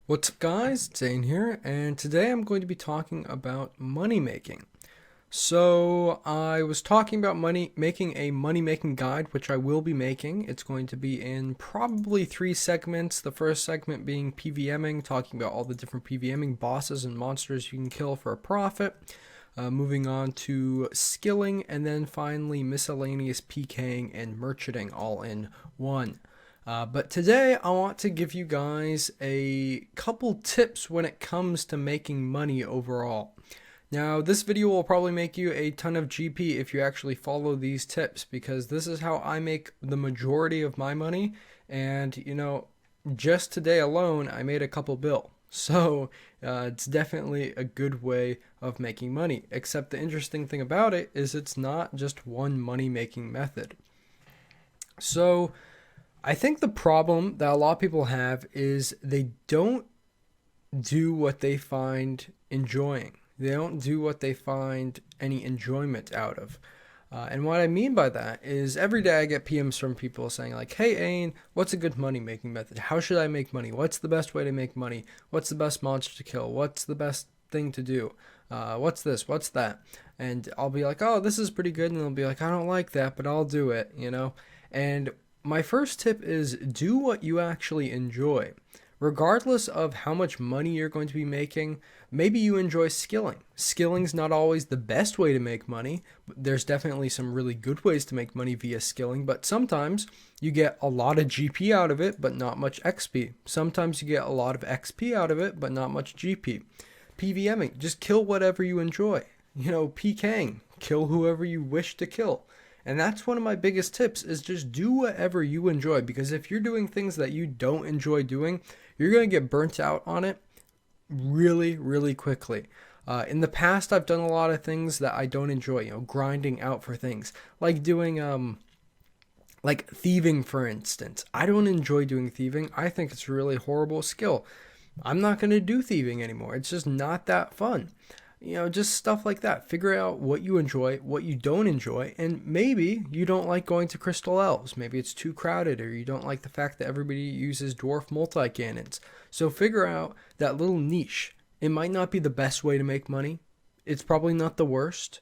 What's up guys, it's Ain here, and today I'm going to be talking about money making. So I was talking about making a money making guide, which I will be making. It's going to be in probably 3 segments. The first segment being PVMing, talking about all the different PVMing bosses and monsters you can kill for a profit. Moving on to skilling, and then finally miscellaneous Pk'ing and merchanting all in one. But today I want to give you guys a couple tips when it comes to making money overall. Now this video will probably make you a ton of GP if you actually follow these tips, because this is how I make the majority of my money, and just today alone I made a couple bill. So it's definitely a good way of making money, except the interesting thing about it is it's not just one money making method. So I think the problem that a lot of people have is they don't do what they find enjoying. They don't do what they find any enjoyment out of. And what I mean by that is every day I get PMs from people saying like, hey Ain, what's a good money making method? How should I make money? What's the best way to make money? What's the best monster to kill? What's the best thing to do? What's this? What's that? And I'll be like, oh, this is pretty good. And they'll be like, I don't like that, but I'll do it, And my first tip is do what you actually enjoy. Regardless of how much money you're going to be making, maybe you enjoy skilling. Skilling's not always the best way to make money. There's definitely some really good ways to make money via skilling, but sometimes you get a lot of GP out of it, but not much XP. Sometimes you get a lot of XP out of it, but not much GP. PVMing, just kill whatever you enjoy. Pk'ing, kill whoever you wish to kill. And that's one of my biggest tips, is just do whatever you enjoy, because if you're doing things that you don't enjoy doing, you're going to get burnt out on it really, really quickly. In the past, I've done a lot of things that I don't enjoy, grinding out for things, like doing like thieving, for instance. I don't enjoy doing thieving. I think it's a really horrible skill. I'm not going to do thieving anymore. It's just not that fun. Just stuff like that. Figure out what you enjoy, what you don't enjoy, and maybe you don't like going to Crystal Elves. Maybe it's too crowded, or you don't like the fact that everybody uses dwarf multi-cannons. So figure out that little niche. It might not be the best way to make money. It's probably not the worst,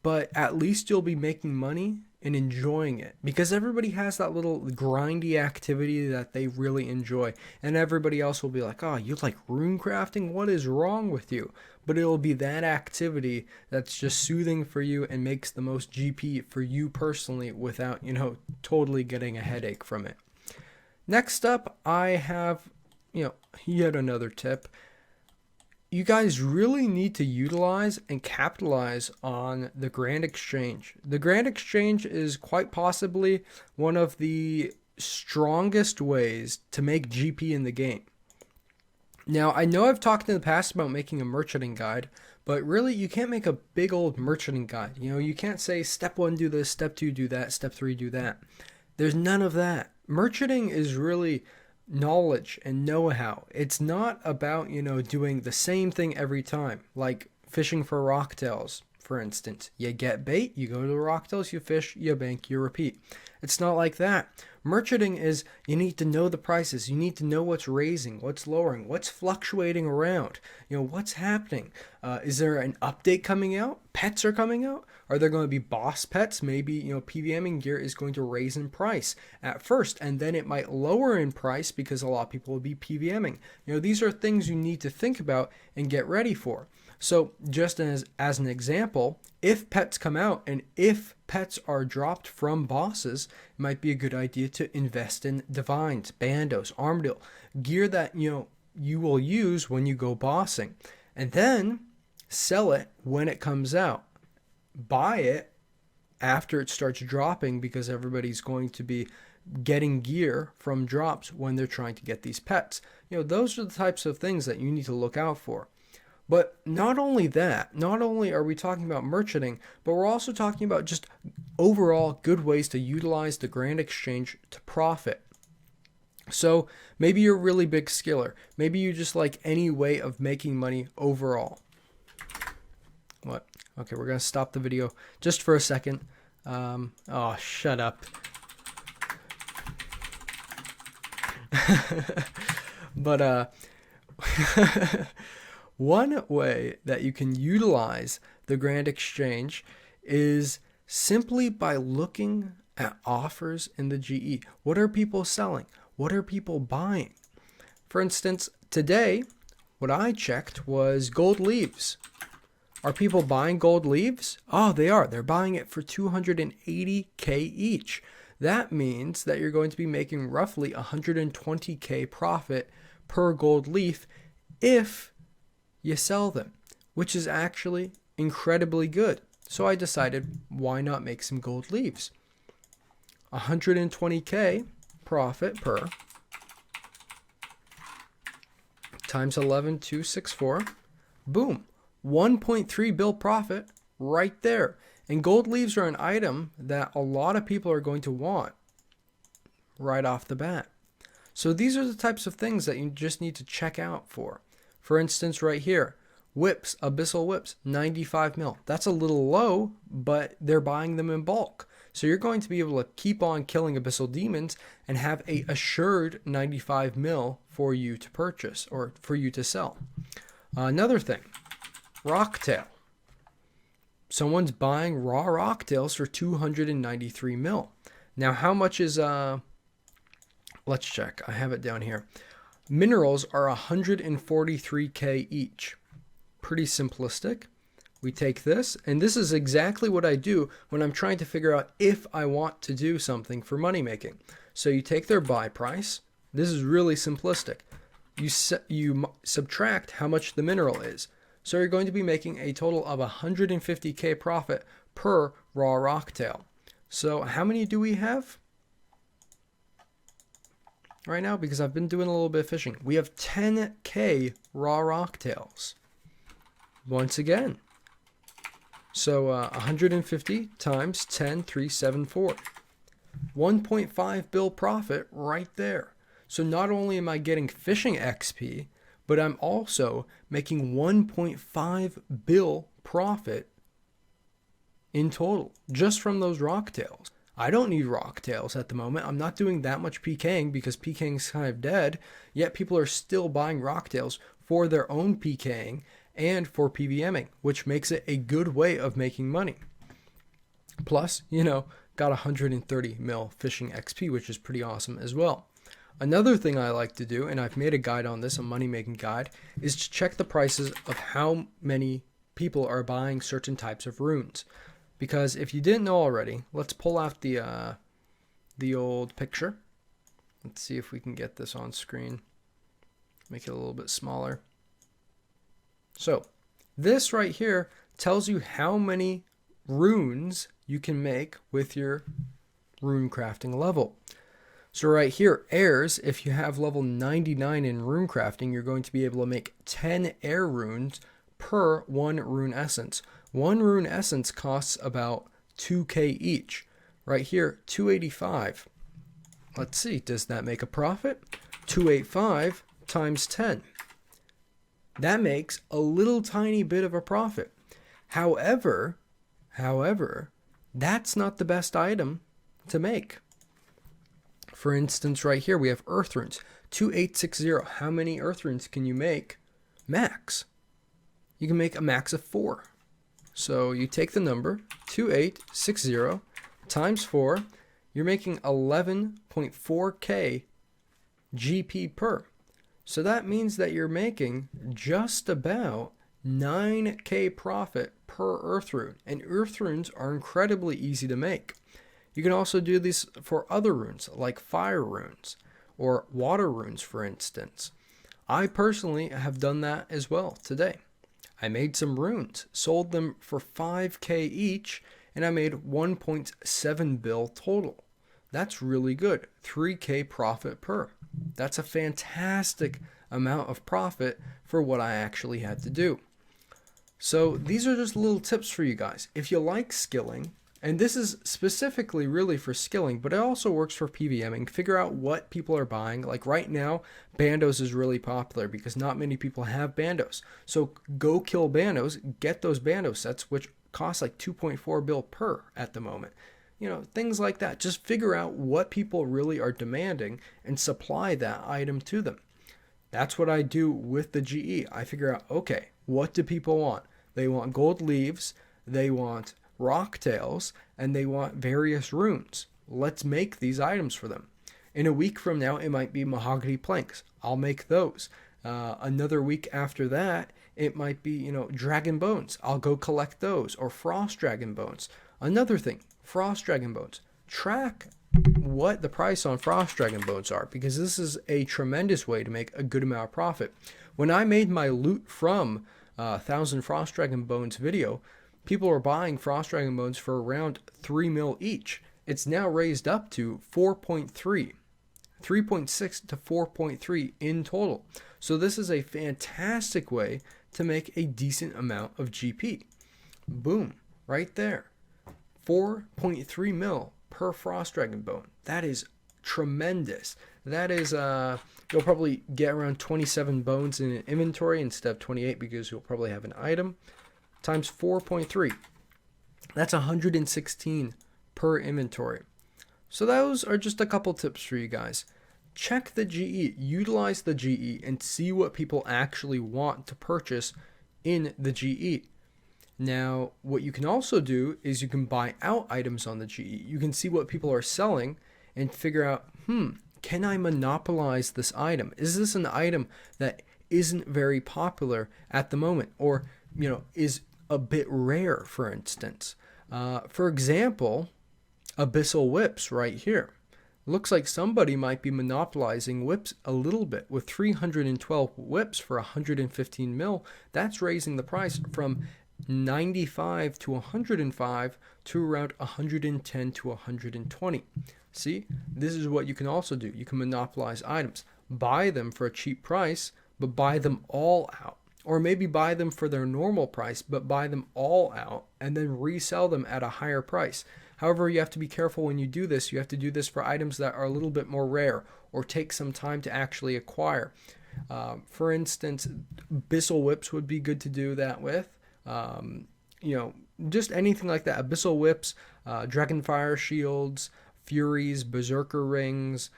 but at least you'll be making money and enjoying it, because everybody has that little grindy activity that they really enjoy, and everybody else will be like, oh, you like rune crafting? What is wrong with you? But it'll be that activity that's just soothing for you and makes the most GP for you personally without, totally getting a headache from it. Next up, I have, yet another tip. You guys really need to utilize and capitalize on the Grand Exchange. The Grand Exchange is quite possibly one of the strongest ways to make GP in the game. Now, I know I've talked in the past about making a merchanting guide, but really you can't make a big old merchanting guide. You can't say step 1 do this, step 2 do that, step 3 do that. There's none of that. Merchanting is really knowledge and know-how. It's not about, doing the same thing every time, like fishing for rocktails, for instance. You get bait, you go to the rocktails, you fish, you bank, you repeat. It's not like that. Merchanting is, you need to know the prices. You need to know what's raising, what's lowering, what's fluctuating around. What's happening. Is there an update coming out? Pets are coming out? Are there going to be boss pets? Maybe, PVMing gear is going to raise in price at first, and then it might lower in price because a lot of people will be PVMing. These are things you need to think about and get ready for. So just as an example, if pets come out and if pets are dropped from bosses, it might be a good idea to invest in divines, bandos, armadillo, gear that you will use when you go bossing, and then sell it when it comes out. Buy it after it starts dropping, because everybody's going to be getting gear from drops when they're trying to get these pets. Those are the types of things that you need to look out for. But not only that, not only are we talking about merchanting, but we're also talking about just overall good ways to utilize the Grand Exchange to profit. So maybe you're a really big skiller. Maybe you just like any way of making money overall. What? Okay, we're going to stop the video just for a second. Oh, shut up. But One way that you can utilize the Grand Exchange is simply by looking at offers in the GE. What are people selling? What are people buying? For instance, today, what I checked was gold leaves. Are people buying gold leaves? Oh, they are. They're buying it for 280K each. That means that you're going to be making roughly 120K profit per gold leaf if you sell them, which is actually incredibly good. So I decided, why not make some gold leaves? 120K profit per times 11,264. Boom. 1.3 bill profit right there. And gold leaves are an item that a lot of people are going to want right off the bat. So these are the types of things that you just need to check out for. For instance, right here, whips, abyssal whips, 95 mil. That's a little low, but they're buying them in bulk. So you're going to be able to keep on killing abyssal demons and have a assured 95 mil for you to purchase or for you to sell. Another thing, rocktail. Someone's buying raw rocktails for 293 mil. Now, how much is, let's check. I have it down here. Minerals are 143K each. Pretty simplistic. We take this, and this is exactly what I do when I'm trying to figure out if I want to do something for money making. So you take their buy price. This is really simplistic. You subtract how much the mineral is. So you're going to be making a total of 150K profit per raw rocktail. So how many do we have right now? Because I've been doing a little bit of fishing. We have 10K raw rocktails. Once again. So 150 times 10, 374. 1.5 bill profit right there. So not only am I getting fishing XP, but I'm also making 1.5 bill profit in total just from those rocktails. I don't need rocktails at the moment. I'm not doing that much Pk'ing because Pk'ing's kind of dead, yet people are still buying rocktails for their own Pk'ing and for PVMing, which makes it a good way of making money. Plus, got 130 mil fishing XP, which is pretty awesome as well. Another thing I like to do, and I've made a guide on this, a money making guide, is to check the prices of how many people are buying certain types of runes. Because if you didn't know already, let's pull out the old picture. Let's see if we can get this on screen. Make it a little bit smaller. So this right here tells you how many runes you can make with your rune crafting level. So right here, airs, if you have level 99 in rune crafting, you're going to be able to make 10 air runes per one rune essence. One rune essence costs about 2K each. Right here, 285. Let's see, does that make a profit? 285 times 10. That makes a little tiny bit of a profit. However, that's not the best item to make. For instance, right here, we have earth runes. 2860. How many earth runes can you make max? You can make a max of 4. So you take the number, 2860 times 4. You're making 11.4K GP per. So that means that you're making just about 9K profit per earth rune. And earth runes are incredibly easy to make. You can also do this for other runes, like fire runes or water runes, for instance. I personally have done that as well today. I made some runes, sold them for 5K each, and I made 1.7 bill total. That's really good. 3K profit per. That's a fantastic amount of profit for what I actually had to do. So these are just little tips for you guys. If you like skilling, and this is specifically really for skilling, but it also works for PVMing. Figure out what people are buying. Like right now, bandos is really popular because not many people have bandos. So go kill bandos, get those bando sets, which cost like 2.4 bill per at the moment. Things like that. Just figure out what people really are demanding and supply that item to them. That's what I do with the GE. I figure out, okay, what do people want? They want gold leaves, they want rock tails, and they want various runes. Let's make these items for them. In a week from now, it might be mahogany planks. I'll make those. Another week after that, it might be, dragon bones. I'll go collect those, or frost dragon bones. Another thing, frost dragon bones. Track what the price on frost dragon bones are, because this is a tremendous way to make a good amount of profit. When I made my loot from 1,000 frost dragon bones video, people were buying frost dragon bones for around 3 mil each. It's now raised up to 4.3, 3.6 to 4.3 in total. So this is a fantastic way to make a decent amount of GP. Boom, right there. 4.3 mil per frost dragon bone. That is tremendous. That is, you'll probably get around 27 bones in an inventory instead of 28, because you'll probably have an item. Times 4.3. That's 116 per inventory. So those are just a couple tips for you guys. Check the GE, utilize the GE, and see what people actually want to purchase in the GE. Now, what you can also do is you can buy out items on the GE. You can see what people are selling and figure out, can I monopolize this item? Is this an item that isn't very popular at the moment, or, is a bit rare, for instance? For example, Abyssal Whips right here. Looks like somebody might be monopolizing whips a little bit. With 312 whips for 115 mil, that's raising the price from 95 to 105 to around 110 to 120. See, this is what you can also do. You can monopolize items. Buy them for a cheap price, but buy them all out. Or maybe buy them for their normal price, but buy them all out and then resell them at a higher price. However, you have to be careful when you do this. You have to do this for items that are a little bit more rare or take some time to actually acquire. For instance, Abyssal Whips would be good to do that with. Just anything like that. Abyssal Whips, Dragonfire Shields, Furies, Berserker Rings.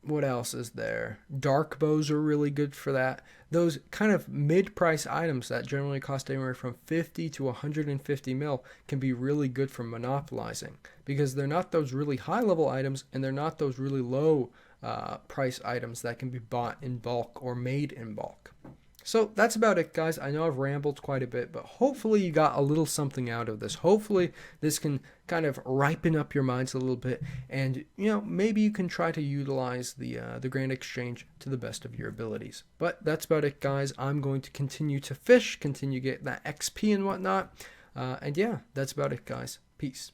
What else is there? Dark Bows are really good for that. Those kind of mid-price items that generally cost anywhere from 50 to 150 mil can be really good for monopolizing, because they're not those really high-level items, and they're not those really low price items that can be bought in bulk or made in bulk. So that's about it, guys. I know I've rambled quite a bit, but hopefully you got a little something out of this. Hopefully this can kind of ripen up your minds a little bit, and maybe you can try to utilize the Grand Exchange to the best of your abilities. But that's about it, guys. I'm going to continue to fish, continue to get that XP and whatnot, and yeah, that's about it, guys. Peace.